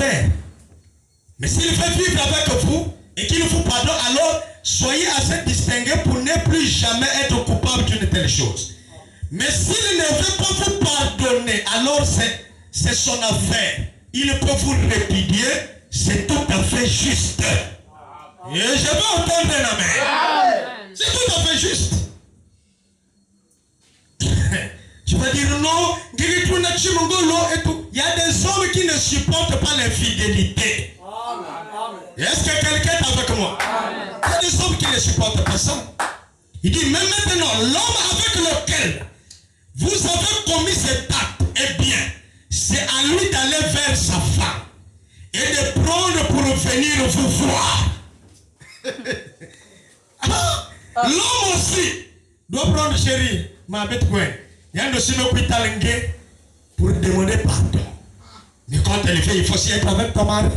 faire. Mais s'il veut vivre avec vous et qu'il vous pardonne, alors soyez assez distingués pour ne plus jamais être coupable d'une telle chose. Mais s'il ne veut pas vous pardonner, alors c'est son affaire. Il peut vous répudier, c'est tout à fait juste. Et je veux entendre un amen. C'est tout à fait juste. Tu vas dire non, il y a des hommes qui ne supportent pas l'infidélité. Est-ce que quelqu'un est avec moi? Il y a des hommes qui ne supportent pas ça. Il dit, mais maintenant, l'homme avec lequel vous avez commis cet acte, eh bien, c'est à lui d'aller vers sa femme et de prendre pour venir vous voir. L'homme aussi doit prendre, chérie, ma bête quoi. Il y a un dossier pour demander pardon. Mais quand elle fait, il faut aussi être avec ton mari.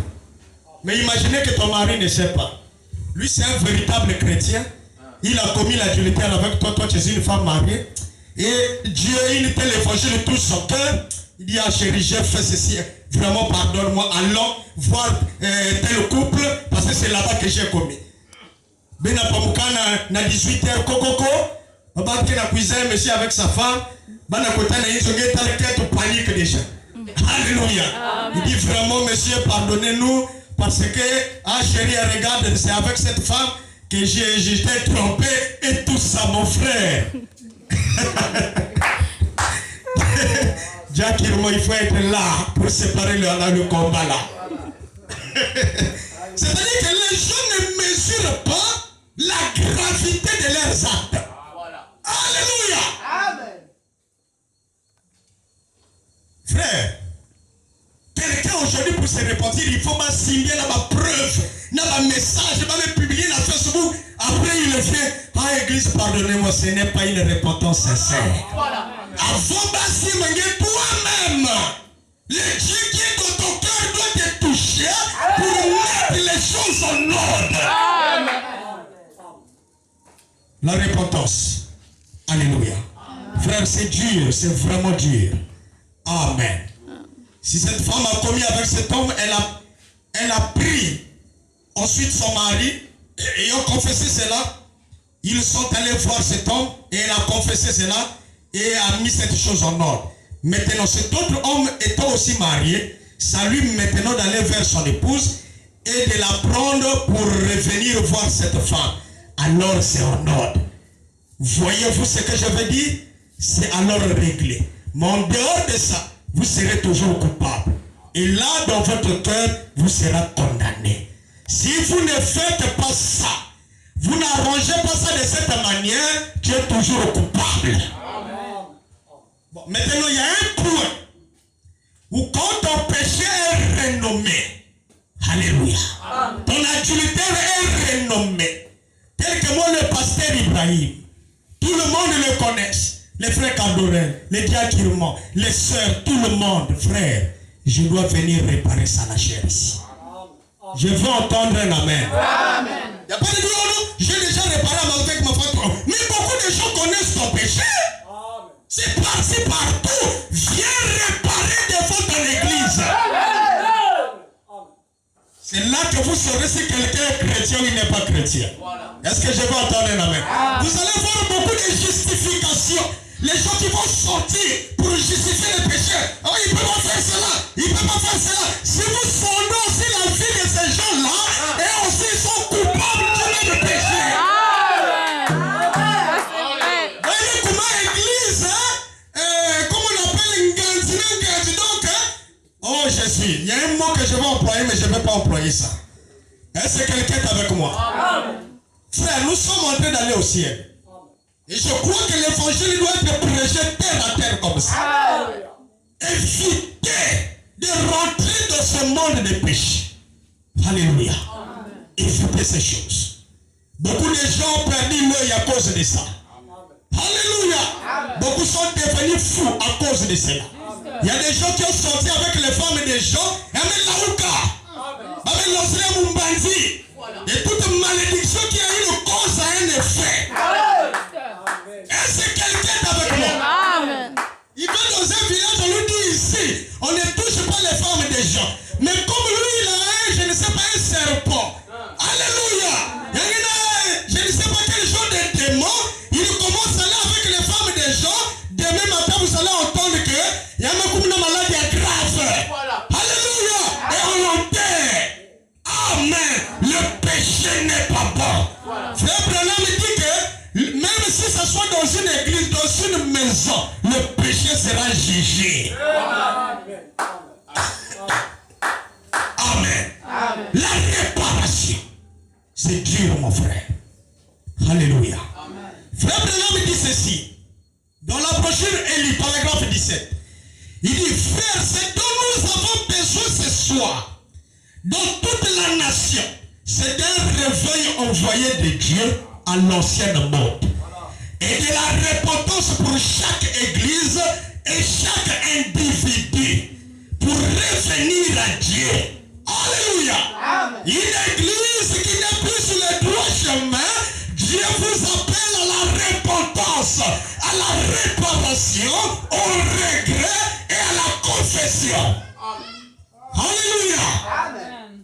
Mais imaginez que ton mari ne sait pas. Lui, c'est un véritable chrétien. Il a commis l'adultère avec toi. Toi, tu es une femme mariée. Et Dieu, il t'a évangile de tout son cœur. Il dit, ah chérie, j'ai fait ceci. Vraiment, pardonne-moi. Allons voir tel couple. Parce que c'est là-bas que j'ai commis. Ben na 18h, kokoko. Baba qui na cuisine, monsieur avec sa femme. Ben na côté na ils ont tête panique déjà. Alléluia. Il dit vraiment, monsieur, pardonnez-nous. Parce que, ah chérie, regarde, c'est avec cette femme que j'étais trompé et tout ça, mon frère. Jacques, il faut être là pour séparer le combat là. C'est-à-dire que les gens ne mesurent pas la gravité de leurs actes. Alléluia. Amen. Frère, quelqu'un aujourd'hui pour se repentir, il faut m'assigner dans ma preuve, dans ma message, dans ma publier dans Facebook. Après il vient, ah église, pardonnez-moi, ce n'est pas une repentance sincère. Avant d'assigner toi-même, le Dieu qui est dans ton cœur doit te toucher pour mettre les choses en ordre. La repentance. Alléluia. Frère, c'est dur, c'est vraiment dur. Amen. Si cette femme a commis avec cet homme, elle a pris ensuite son mari, et ayant confessé cela, ils sont allés voir cet homme, et elle a confessé cela, et a mis cette chose en ordre. Maintenant, cet autre homme étant aussi marié, ça lui maintenant d'aller vers son épouse, et de la prendre pour revenir voir cette femme. Alors c'est en ordre. Voyez-vous ce que je veux dire? C'est alors réglé. Mais en dehors de ça, vous serez toujours coupable. Et là, dans votre cœur, vous serez condamné. Si vous ne faites pas ça, vous n'arrangez pas ça de cette manière, tu es toujours coupable. Bon, maintenant, il y a un point où quand ton péché est renommé, alléluia, ton adultère est renommé, tel que moi, le pasteur Ibrahim, tout le monde le connaît. Les frères Cadorel, les diaquirements, les sœurs, tout le monde, frère, je dois venir réparer ça la chair ici. Je veux entendre un amen. Il n'y a pas de dire, j'ai déjà réparé avec ma femme. Mais beaucoup de gens connaissent ton péché. C'est parti partout. Viens réparer devant ton église. C'est là que vous saurez si quelqu'un est chrétien ou il n'est pas chrétien. Est-ce que je veux entendre un amen? Vous allez voir beaucoup de justifications. Les gens qui vont sortir pour justifier les péchés. Oh, il ne peut pas faire cela. Il ne peut pas faire cela. Si vous sondez aussi la vie de ces gens-là, et aussi ils sont coupables de même péché. Voyez comment l'église, comme on appelle Ngandzi, donc, oh, je suis. Il y a un mot que je vais employer, mais je ne vais pas employer ça. Est-ce que quelqu'un est avec moi? Frère, nous sommes en train d'aller au ciel. Et je crois que l'évangile doit être prêché terre à terre comme ça. Évitez de rentrer dans ce monde de péché. Alléluia. Évitez ces choses. Beaucoup de gens ont perdu l'œil à cause de ça. Alléluia. Beaucoup sont devenus fous à cause de cela. Il y a des gens qui ont sorti avec les femmes des gens, et avec l'Aouka, avec l'Osrem Mumbanzi, et toute malédiction qui a une cause à un effet. Est-ce que quelqu'un est avec moi? Amen. Il va dans un village, on lui dit ici, on ne touche pas les femmes des gens. Mais comme Le péché n'est pas bon. Frère Branham dit que même si ce soit dans une église, dans une maison, le péché sera jugé. Amen. La réparation. C'est dur, mon frère. Alléluia. Frère Branham dit ceci. Dans la brochure Élie, paragraphe 17. Il dit, frère, ce dont nous avons besoin ce soir, dans toute la nation, c'est d'un réveil envoyé de Dieu à l'ancienne mode. Et de la repentance pour chaque église et chaque individu pour revenir à Dieu. Alléluia. Amen. Une église qui n'est plus sur le droit chemin, Dieu vous appelle à la repentance, à la réparation, au regret et à la confession. Amen. Alléluia. Amen.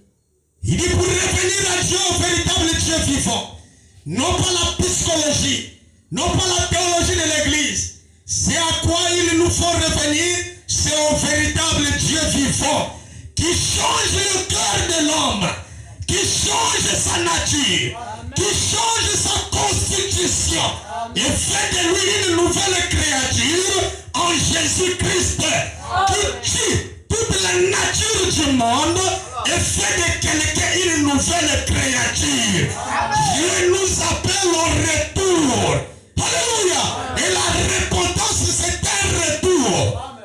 Il dit pour revenir à Dieu, au véritable Dieu vivant. Non pas la psychologie, non pas la théologie de l'église. C'est à quoi il nous faut revenir, c'est au véritable Dieu vivant qui change le cœur de l'homme, qui change sa nature, qui change sa constitution et fait de lui une nouvelle créature en Jésus-Christ qui tue toute la nature du monde et fait de quelqu'un une nouvelle créature. Dieu nous appelle au retour. Alléluia. Et la repentance, c'est un retour.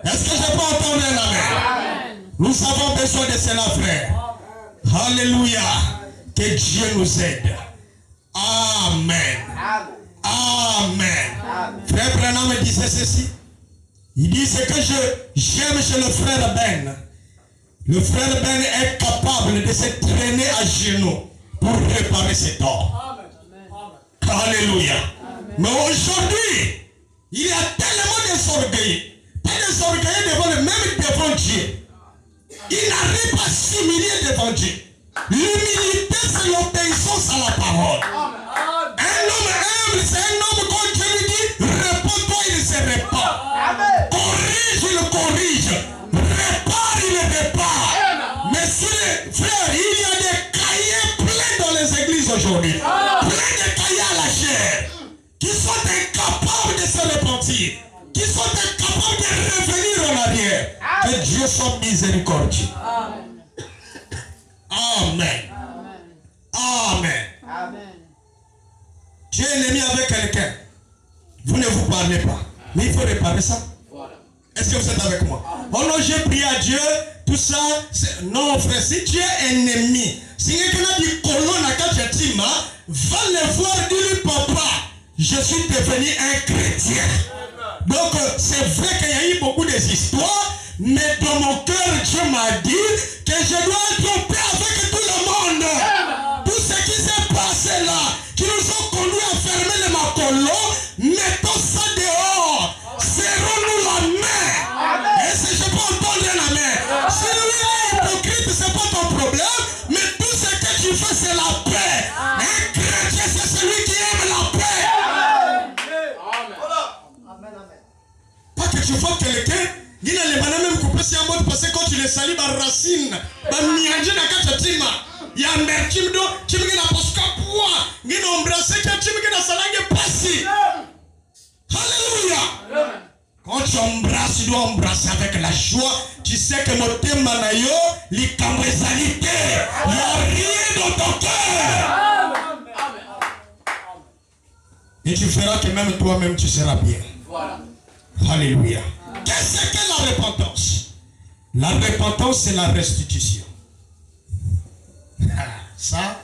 Est-ce que je peux entendre l'amen? Nous avons besoin de cela, frère. Alléluia. Que Dieu nous aide. Amen. Amen. Frère Branham disait ceci. Il dit ce que j'aime chez le frère Ben. Le frère Ben est capable de se traîner à genoux pour réparer ses torts. Alléluia. Mais aujourd'hui, il y a tellement de orgueils. Pas des orgueils devant le même devant Dieu. Il n'arrive pas à s'humilier devant Dieu. L'humilité, c'est l'obéissance à la parole. Un homme humble, c'est un homme quand Dieu lui dit, réponds-toi, il se répand. Corrige, il corrige. Répare, il répare. Mais si les frères, il y a des cahiers pleins dans les églises aujourd'hui. Plein de cahiers à la chair. Qui sont incapables de se repentir. Qui sont incapables de revenir en arrière. Que Dieu soit miséricordieux. Amen. Amen. Amen. Tu es ennemi avec quelqu'un. Vous ne vous parlez pas. Mais il faut réparer ça. Est-ce que vous êtes avec moi? Oh non, j'ai prié à Dieu. Tout ça. Non, frère. Si tu es ennemi, si quelqu'un dit colonne à Kachatima, va le voir, dis-lui papa, je suis devenu un chrétien. Donc, c'est vrai qu'il y a eu beaucoup d'histoires, mais dans mon cœur, Dieu m'a dit que je dois être en paix avec tout le monde. Tout ce qui s'est passé là, qui nous ont conduits à fermer les macolos, mettons ça dehors. Serrons-nous la main. Et si je peux entendre la main. Si lui est hypocrite, c'est pas ton problème, mais tout ce que tu fais, c'est la paix. Un chrétien, c'est celui qui aime la paix. Pas que tu vois quelqu'un, il a les bananes même coupées si en mode parce que quand tu les salis, ma racine, ma miange na kachatima, il y a un merchim do, tu me gagnes parce que poids, il y a un embrassé que tu me gagnes salangue passé. Alléluia. Quand tu embrasses, tu dois embrasser avec la joie. Tu sais que mon thème manayo, l'icambresalité, il n'y a rien dans ton cœur. Et tu feras que même toi-même tu seras bien. Voilà. Alléluia. Qu'est-ce que la repentance? La repentance, c'est la restitution. Ça,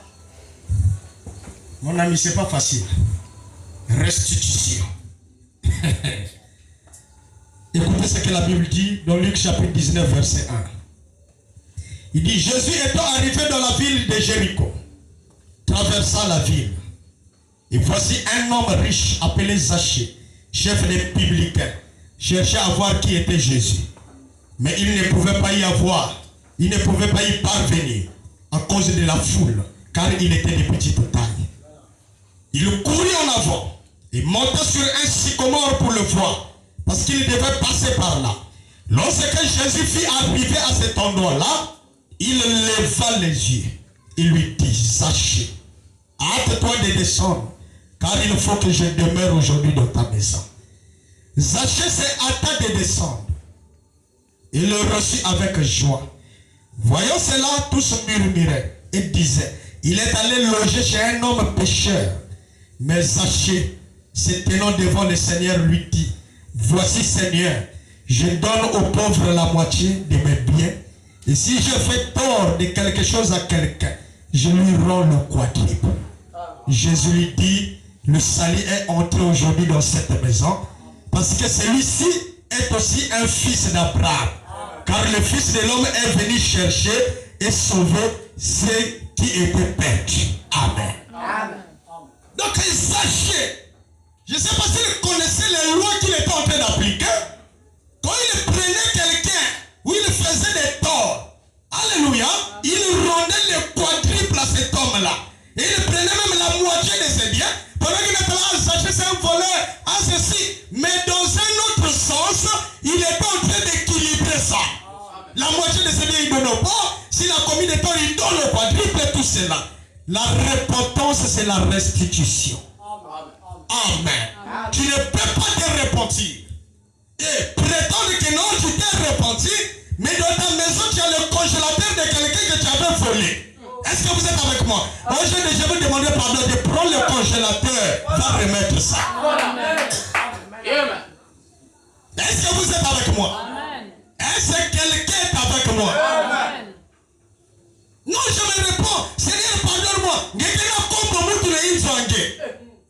mon ami, c'est pas facile. Restitution. Écoutez ce que la Bible dit dans Luc chapitre 19, verset 1. Il dit, Jésus étant arrivé dans la ville de Jéricho, traversa la ville. Et voici un homme riche appelé Zachée, chef des publicains, cherchait à voir qui était Jésus. Mais il ne pouvait pas y avoir, il ne pouvait pas y parvenir à cause de la foule, car il était de petite taille. Il courut en avant et monta sur un sycomore pour le voir, parce qu'il devait passer par là. Lorsque Jésus fut arrivé à cet endroit-là, il leva les yeux il lui dit, Zaché, hâte-toi de descendre, car il faut que je demeure aujourd'hui dans ta maison. Zaché s'est hâté de descendre. Il le reçut avec joie. Voyant cela, tous murmuraient et disaient, il est allé loger chez un homme pécheur. Mais Zaché, se tenant devant le Seigneur, lui dit, voici Seigneur, je donne aux pauvres la moitié de mes biens. Et si je fais tort de quelque chose à quelqu'un, je lui rends le quadruple. Jésus lui dit, le salut est entré aujourd'hui dans cette maison, parce que celui-ci est aussi un fils d'Abraham. Car le Fils de l'homme est venu chercher et sauver ceux qui étaient perdus. Amen. Amen. Donc, Zaché, je ne sais pas s'il connaissait les lois qu'il était en train d'appliquer. Quand il prenait quelqu'un où il faisait des torts, alléluia, il rendait le quadruple à cet homme-là. Et il prenait même la moitié de ses biens. Pendant qu'il était là, Zaché, c'est un voleur, à ceci. Mais dans un autre sens, il était en train d'équilibrer ça. La moitié de ses biens, il donne au pauvre. S'il a commis des torts, il donne au quadruple tout cela. La repentance, c'est la restitution. Amen. Tu ne peux pas te repentir et prétendre que non, tu t'es repenti, mais dans ta maison, tu as le congélateur de quelqu'un que tu avais volé. Est-ce que vous êtes avec moi? Aujourd'hui, je vais demander pardon de prendre le congélateur, va remettre ça. Est-ce que vous êtes avec moi? Est-ce que quelqu'un est avec moi? Non, je me réponds. Seigneur, pardonne-moi.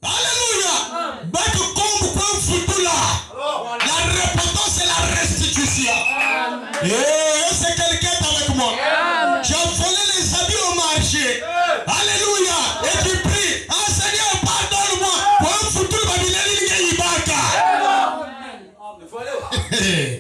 Alléluia. La repentance et la restitution.